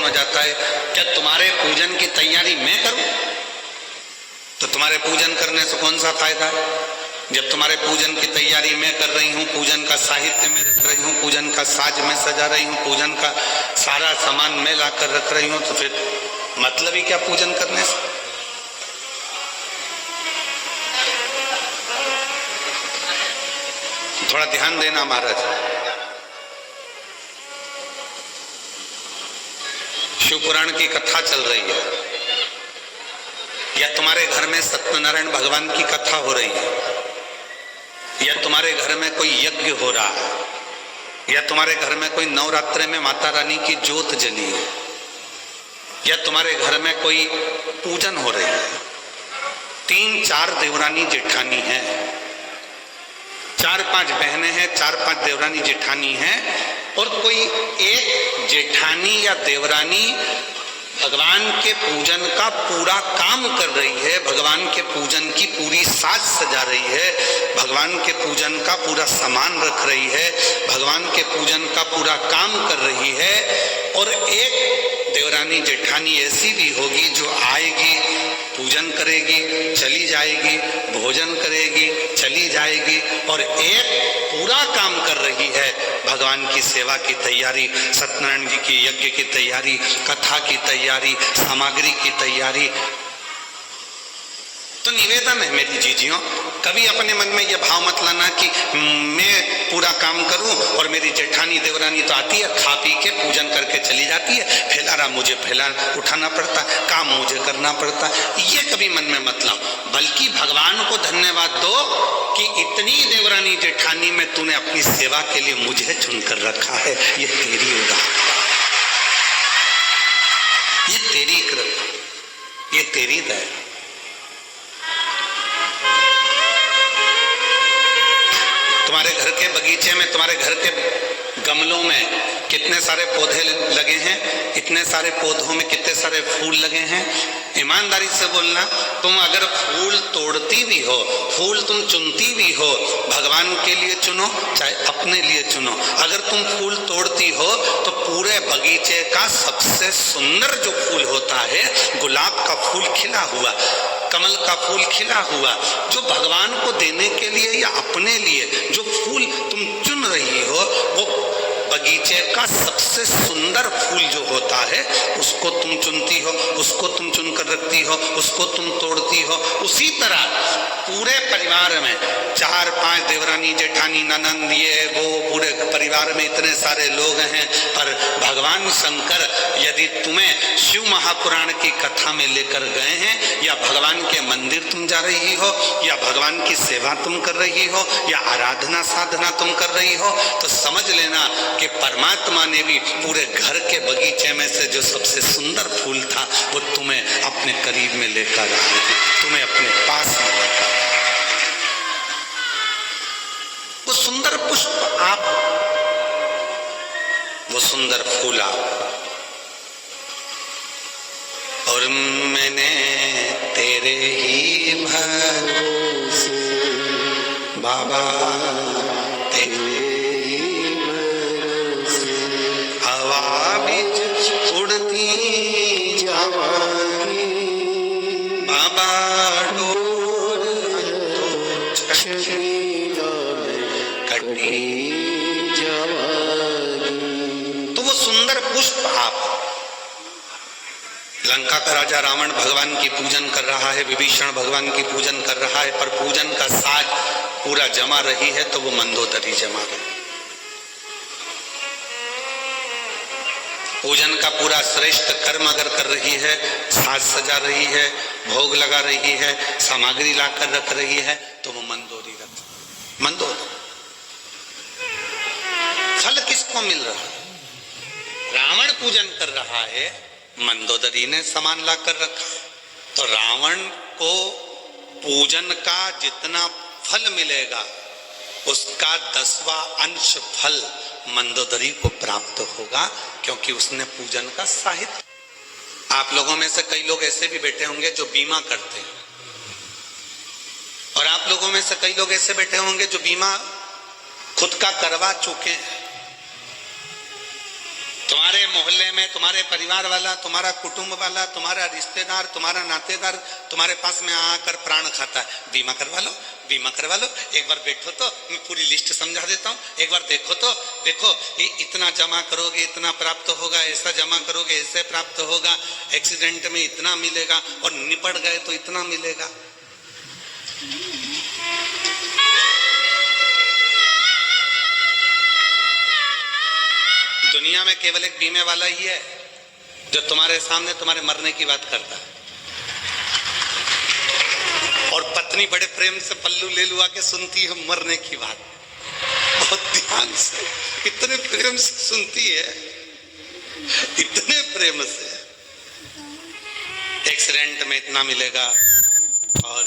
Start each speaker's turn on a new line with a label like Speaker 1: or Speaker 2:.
Speaker 1: हो जाता है, क्या तुम्हारे पूजन की तैयारी मैं करूं? तो तुम्हारे पूजन करने से कौन सा फायदा है? जब तुम्हारे पूजन की तैयारी मैं कर रही हूँ, पूजन का साहित्य मैं रख रही हूँ, पूजन का साज मैं सजा रही हूँ, पूजन का सारा सामान मैं लाकर रख रही हूँ, तो फिर मतलब ही क्या पूजन करने से? थोड़ा ध्यान देना महाराज। शिव पुराण की कथा चल रही है, या तुम्हारे घर में सत्यनारायण भगवान की कथा हो रही है, या तुम्हारे घर में कोई यज्ञ हो रहा है, या तुम्हारे घर में कोई नवरात्रे में माता रानी की ज्योत जली है, या तुम्हारे घर में कोई पूजन हो रही है। 3-4 देवरानी जेठानी हैं, 4-5 बहनें हैं, 4-5 देवरानी जेठानी हैं, और कोई एक जेठानी या देवरानी भगवान के पूजन का पूरा काम कर रही है, भगवान के पूजन की पूरी साज सजा रही है, भगवान के पूजन का पूरा सामान रख रही है, भगवान के पूजन का पूरा काम कर रही है। और एक देवरानी जेठानी ऐसी भी होगी जो आएगी, पूजन करेगी, चली जाएगी, भोजन करेगी, चली जाएगी, और एक पूरा काम कर रही है, भगवान की सेवा की तैयारी, सत्यनारायण जी की यज्ञ की तैयारी, कथा की तैयारी, सामग्री की तैयारी। तो निवेदन है मेरी जीजियों, कभी अपने मन में यह भाव मत लाना कि मैं पूरा काम करूं और मेरी जेठानी देवरानी तो आती है, खा पी के पूजन करके चली जाती है, फैलारा मुझे फैला उठाना पड़ता, काम मुझे करना पड़ता। ये कभी मन में मत लाओ, बल्कि भगवान को धन्यवाद दो कि इतनी देवरानी जेठानी में तूने अपनी सेवा के लिए मुझे चुनकर रखा है। ये तेरी उदार, ये तेरी कृपा, ये तेरी दया। तुम्हारे घर के बगीचे में, तुम्हारे घर के गमलों में कितने सारे पौधे लगे हैं, इतने सारे पौधों में कितने सारे फूल लगे हैं। ईमानदारी से बोलना, तुम अगर फूल तोड़ती भी हो, फूल तुम चुनती भी हो, भगवान के लिए चुनो चाहे अपने लिए चुनो, अगर तुम फूल तोड़ती हो तो पूरे बगीचे का सबसे सुंदर जो फूल होता है, गुलाब का फूल खिला हुआ, कमल का फूल खिला हुआ, जो भगवान को देने के लिए या अपने लिए जो फूल तुम चुन रही हो, वो बगीचे का सबसे सुंदर फूल जो होता है, उसको तुम चुनती हो, उसको तुम चुनकर रखती हो, उसको तुम तोड़ती हो। उसी तरह पूरे परिवार में 4-5 देवरानी जेठानी ननंद, ये वो, पूरे परिवार में इतने सारे लोग हैं, पर भगवान शंकर यदि तुम्हें शिव महापुराण की कथा में लेकर गए हैं, या भगवान के मंदिर तुम जा रही हो, या भगवान की सेवा तुम कर रही हो, या आराधना साधना तुम कर रही हो, तो समझ लेना कि परमात्मा ने भी पूरे घर के बगीचे में से जो सबसे सुंदर फूल था, वो तुम्हें अपने करीब में लेकर आए, तुम्हें अपने पास में लेकर आए। वो सुंदर पुष्प आप, वो सुंदर फूल आप, और मैंने तेरे ही भरोसे बाबा, तेरे हवा बिच उड़ती जवानी बाबा, डोर कटी जवानी। तो वो सुंदर पुष्प आप, लंका का राजा रावण भगवान की पूजन कर रहा है, विभीषण भगवान की पूजन कर रहा है, पर पूजन का साज पूरा जमा रही है, तो वो मंदोदरी जमा रही। पूजन का पूरा श्रेष्ठ कर्म अगर कर रही है, साज सजा रही है, भोग लगा रही है, सामग्री लाकर रख रही है, तो वो मंदोदरी रख, मंदोदरी। फल किसको मिल रहा है? रावण पूजन कर रहा है, मंदोदरी ने सामान लाकर रखा है, तो रावण को पूजन का जितना फल मिलेगा, उसका 10वां अंश फल मंदोदरी को प्राप्त होगा, क्योंकि उसने पूजन का साहित्य। आप लोगों में से कई लोग ऐसे भी बैठे होंगे जो बीमा करते हैं, और आप लोगों में से कई लोग ऐसे बैठे होंगे जो बीमा खुद का करवा चुके हैं। तुम्हारे मोहल्ले में तुम्हारे परिवार वाला, तुम्हारा कुटुंब वाला, तुम्हारा रिश्तेदार, तुम्हारा नातेदार तुम्हारे पास में आकर प्राण खाता है, बीमा करवा लो, बीमा करवा लो। एक बार बैठो तो मैं पूरी लिस्ट समझा देता हूँ, एक बार देखो तो देखो, ये इतना जमा करोगे इतना प्राप्त होगा, ऐसा जमा करोगे ऐसे प्राप्त होगा, एक्सीडेंट में इतना मिलेगा और निपट गए तो इतना मिलेगा। दुनिया में केवल एक बीमे वाला ही है जो तुम्हारे सामने तुम्हारे मरने की बात करता है। और पत्नी बड़े प्रेम से पल्लू ले लुआ के सुनती है मरने की बात, बहुत ध्यान से, इतने प्रेम से सुनती है, इतने प्रेम से। एक्सीडेंट में इतना मिलेगा और